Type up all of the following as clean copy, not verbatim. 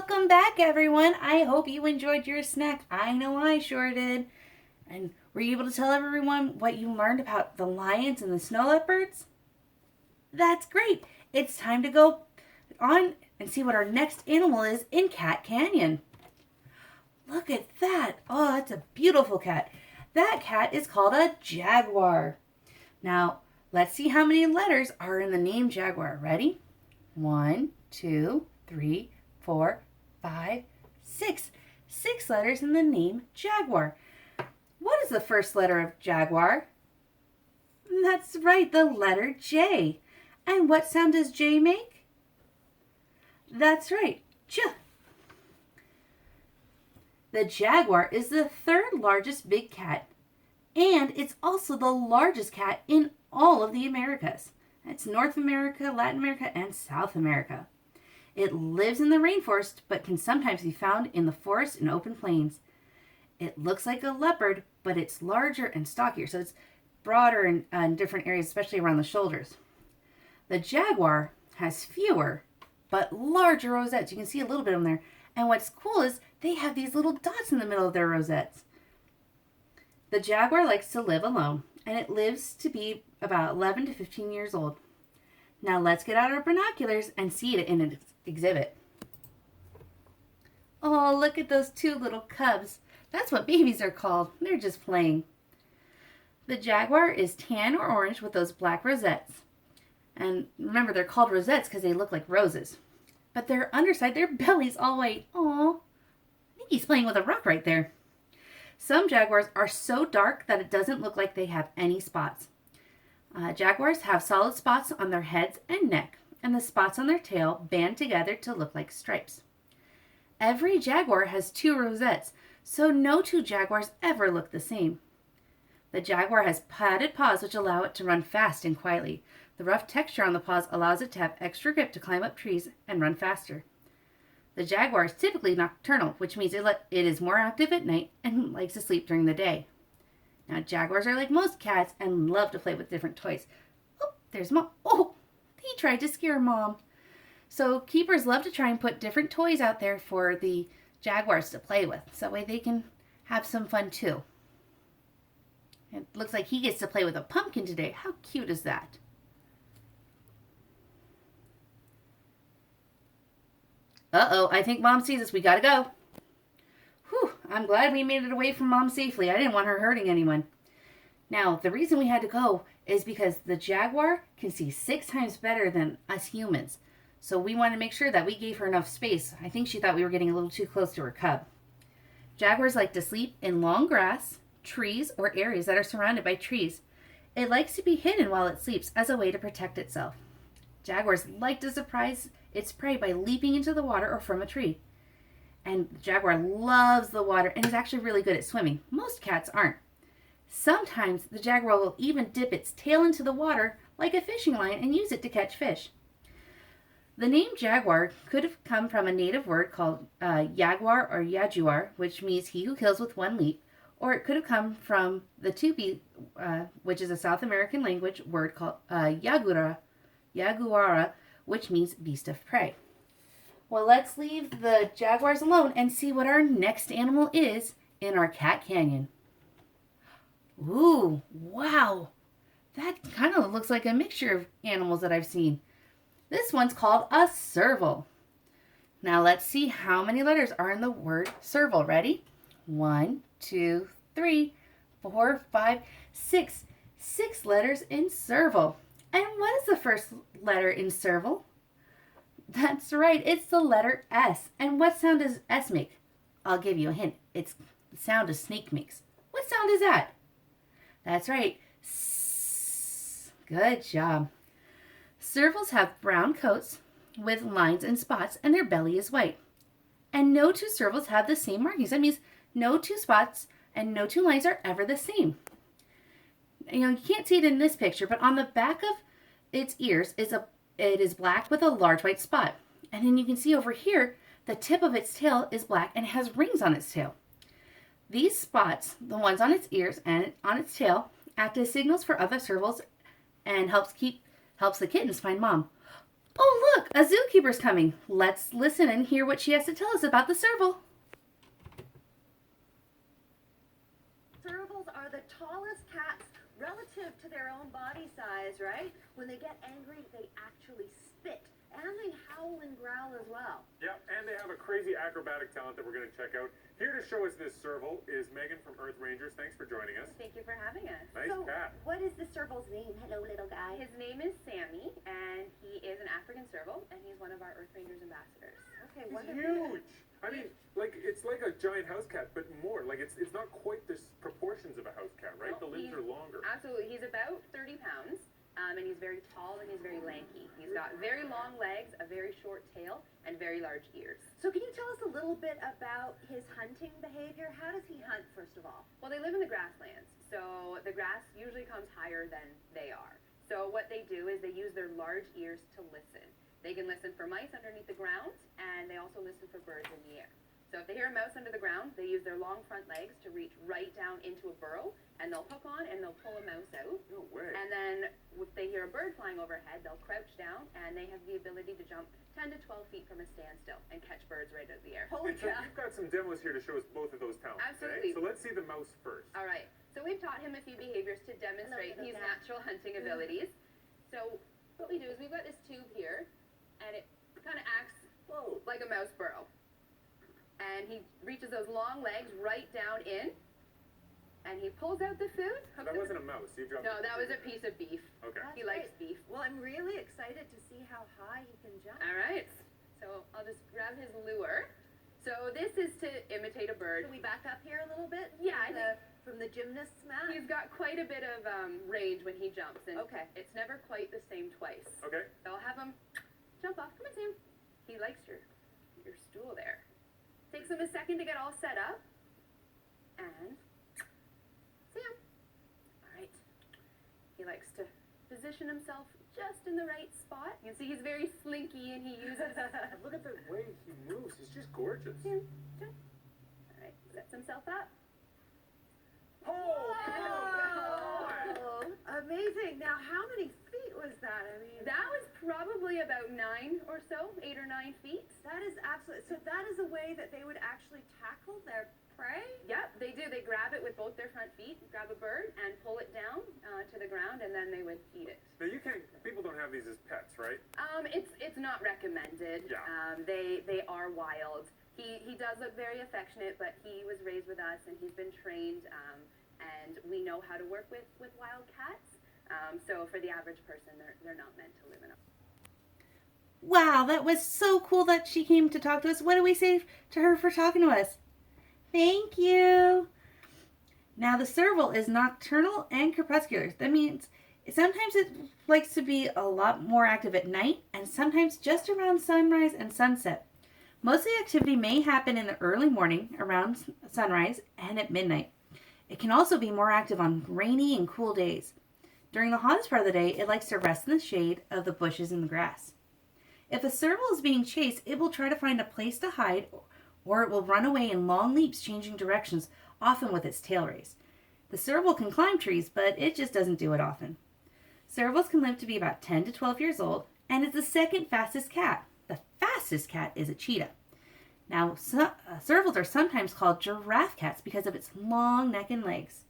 Welcome back, everyone. I hope you enjoyed your snack. I know I sure did. And were you able to tell everyone what you learned about the lions and the snow leopards? That's great. It's time to go on and see what our next animal is in Cat Canyon. Look at that. Oh, that's a beautiful cat. That cat is called a jaguar. Now, let's see how many letters are in the name jaguar. Ready? 1, 2, 3, 4, 5, 6. 6 letters in the name jaguar. What is the first letter of jaguar? That's right, the letter J. And what sound does J make? That's right, J. The jaguar is the third largest big cat, and it's also the largest cat in all of the Americas. That's North America, Latin America, and South America. It lives in the rainforest, but can sometimes be found in the forest and open plains. It looks like a leopard, but it's larger and stockier, so it's broader in different areas, especially around the shoulders. The jaguar has fewer, but larger rosettes. You can see a little bit of them there. And what's cool is they have these little dots in the middle of their rosettes. The jaguar likes to live alone, and it lives to be about 11 to 15 years old. Now let's get out our binoculars and see it in an exhibit. Oh, look at those 2 little cubs. That's what babies are called. They're just playing. The jaguar is tan or orange with those black rosettes. And remember, they're called rosettes because they look like roses. But their underside, their belly's all white. Aw, I think he's playing with a rock right there. Some jaguars are so dark that it doesn't look like they have any spots. Jaguars have solid spots on their heads and neck, and the spots on their tail band together to look like stripes. Every jaguar has 2 rosettes, so no 2 jaguars ever look the same. The jaguar has padded paws which allow it to run fast and quietly. The rough texture on the paws allows it to have extra grip to climb up trees and run faster. The jaguar is typically nocturnal, which means it is more active at night and likes to sleep during the day. Now, jaguars are like most cats and love to play with different toys. Oh, there's Mom. Oh, he tried to scare Mom. So keepers love to try and put different toys out there for the jaguars to play with. So that way they can have some fun too. It looks like he gets to play with a pumpkin today. How cute is that? Uh-oh, I think Mom sees us. We gotta go. Whew, I'm glad we made it away from Mom safely. I didn't want her hurting anyone. Now, the reason we had to go is because the jaguar can see 6 times better than us humans. So we wanted to make sure that we gave her enough space. I think she thought we were getting a little too close to her cub. Jaguars like to sleep in long grass, trees, or areas that are surrounded by trees. It likes to be hidden while it sleeps as a way to protect itself. Jaguars like to surprise its prey by leaping into the water or from a tree. And the jaguar loves the water and is actually really good at swimming. Most cats aren't. Sometimes the jaguar will even dip its tail into the water like a fishing line and use it to catch fish. The name jaguar could have come from a native word called jaguar or jaguar, which means he who kills with one leap, or it could have come from the Tupi, which is a South American language word called jaguara, which means beast of prey. Well, let's leave the jaguars alone and see what our next animal is in our Cat Canyon. Ooh, wow. That kind of looks like a mixture of animals that I've seen. This one's called a serval. Now let's see how many letters are in the word serval. Ready? 1, 2, 3, 4, 5, 6. 6 letters in serval. And what is the first letter in serval? That's right, it's the letter S. And what sound does S make? I'll give you a hint. It's the sound a snake makes. What sound is that? That's right. S. Good job. Servals have brown coats with lines and spots, and their belly is white. And no 2 servals have the same markings. That means no 2 spots and no 2 lines are ever the same. You can't see it in this picture, but on the back of its ears it is black with a large white spot. And then you can see over here, the tip of its tail is black and it has rings on its tail. These spots, the ones on its ears and on its tail, act as signals for other servals and helps the kittens find Mom. Oh, look, a zookeeper's coming. Let's listen and hear what she has to tell us about the serval. Servals are the tallest cats relative to their own body size, right? When they get angry, they actually spit. And they howl and growl as well. Yeah, and they have a crazy acrobatic talent that we're going to check out. Here to show us this serval is Megan from Earth Rangers. Thanks for joining us. Thank you for having us. Nice cat. What is the serval's name? Hello, little guy. His name is Sammy, and he is an African serval, and he's one of our Earth Rangers ambassadors. Okay, He's wonderful. huge. I mean, like it's like a giant house cat, but more. Like it's not quite the proportions of a house cat, right? No, The limbs are longer. Absolutely. He's about 30 pounds, and he's very tall and he's very lanky. He's got very long legs, a very short tail, and very large ears. So can you tell us a little bit about his hunting behavior? How does he hunt, first of all? Well, they live in the grasslands, so the grass usually comes higher than they are. So what they do is they use their large ears to listen. They can listen for mice underneath the ground, and they also listen for birds in the air. So if they hear a mouse under the ground, they use their long front legs to reach right down into a burrow, and they'll hook on and they'll pull a mouse out. No way. And then if they hear a bird flying overhead, they'll crouch down, and they have the ability to jump 10 to 12 feet from a standstill and catch birds right out of the air. Holy And so cow. you've got some demos here to show us both of those talents. Absolutely. So let's see the mouse first. All right. So we've taught him a few behaviors to demonstrate Hello, his little cat. natural hunting abilities. So what we do is we've got this tube here, and it kind of acts Whoa. like a mouse burrow. And he reaches those long legs right down in, and he pulls out the food. So that wasn't a mouse. You dropped. No, that was a piece of beef. Okay. He likes beef. Well, I'm really excited to see how high he can jump. All right. So I'll just grab his lure. So this is to imitate a bird. Can we back up here a little bit? Yeah, I From the gymnast's mat? He's got quite a bit of range when he jumps, and Okay. it's never quite the same twice. Okay. So I'll have him jump off. Come on, Sam. He likes your stool there. Takes him a second to get all set up. And Sam. All right. He likes to position himself just in the right spot. You can see he's very slinky, and he uses. Look at the way he moves. He's just gorgeous. Sam, jump. All right. Sets himself up. Oh, Oh, amazing. Now, how many feet was that? I mean, That was probably about 9 or so, 8 or 9 feet. that is absolutely, so that is a way that they would actually tackle their prey? Yep, they do. They grab it with both their front feet, grab a bird, and pull it down to the ground, and then they would eat it. Now you can't. People don't have these as pets, right? It's not recommended. Yeah. They are wild. He does look very affectionate, but he was raised with us, and he's been trained, and we know how to work with wild cats. So for the average person, they're not meant to live in a. Wow, that was so cool that she came to talk to us. What do we say to her for talking to us? Thank you. Now, the serval is nocturnal and crepuscular. That means sometimes it likes to be a lot more active at night, and sometimes just around sunrise and sunset. Most of the activity may happen in the early morning, around sunrise, and at midnight. It can also be more active on rainy and cool days. During the hottest part of the day, it likes to rest in the shade of the bushes and the grass. If a serval is being chased, it will try to find a place to hide, or it will run away in long leaps, changing directions, often with its tail raised. The serval can climb trees, but it just doesn't do it often. Servals can live to be about 10 to 12 years old, and is the second fastest cat. The fastest cat is a cheetah. Now, servals are sometimes called giraffe cats because of its long neck and legs.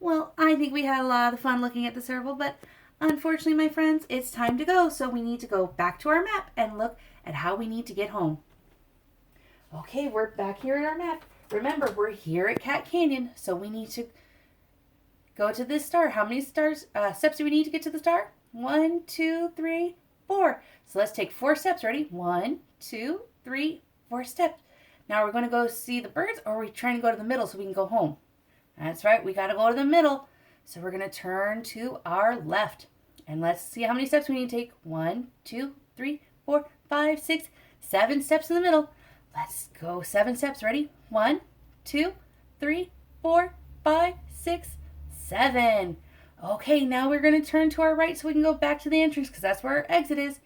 Well, I think we had a lot of fun looking at the serval, but unfortunately, my friends, it's time to go, so we need to go back to our map and look at how we need to get home. Okay, we're back here at our map. Remember, we're here at Cat Canyon, so we need to go to this star. How many steps do we need to get to the star? 1, 2, 3, 4. So let's take 4 steps. Ready? 1, 2, 3, 4 steps. Now we're going to go see the birds, or are we trying to go to the middle so we can go home? That's right, we got to go to the middle. So we're going to turn to our left. And let's see how many steps we need to take. 1, 2, 3, 4, 5, 6, 7 steps in the middle. Let's go 7 steps. Ready? 1, 2, 3, 4, 5, 6, 7. Okay, now we're going to turn to our right so we can go back to the entrance because that's where our exit is.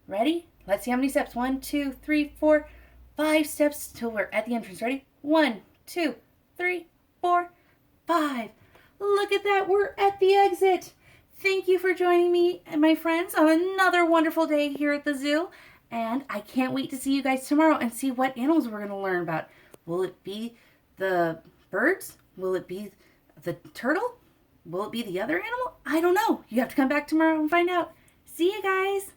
Ready? Let's see how many steps. 1, 2, 3, 4, 5 steps till we're at the entrance. Ready? 1, 2, 3, 4, 5. Look at that. We're at the exit. Thank you for joining me and my friends on another wonderful day here at the zoo. And I can't wait to see you guys tomorrow and see what animals we're going to learn about. Will it be the birds? Will it be the turtle? Will it be the other animal? I don't know. You have to come back tomorrow and find out. See you guys.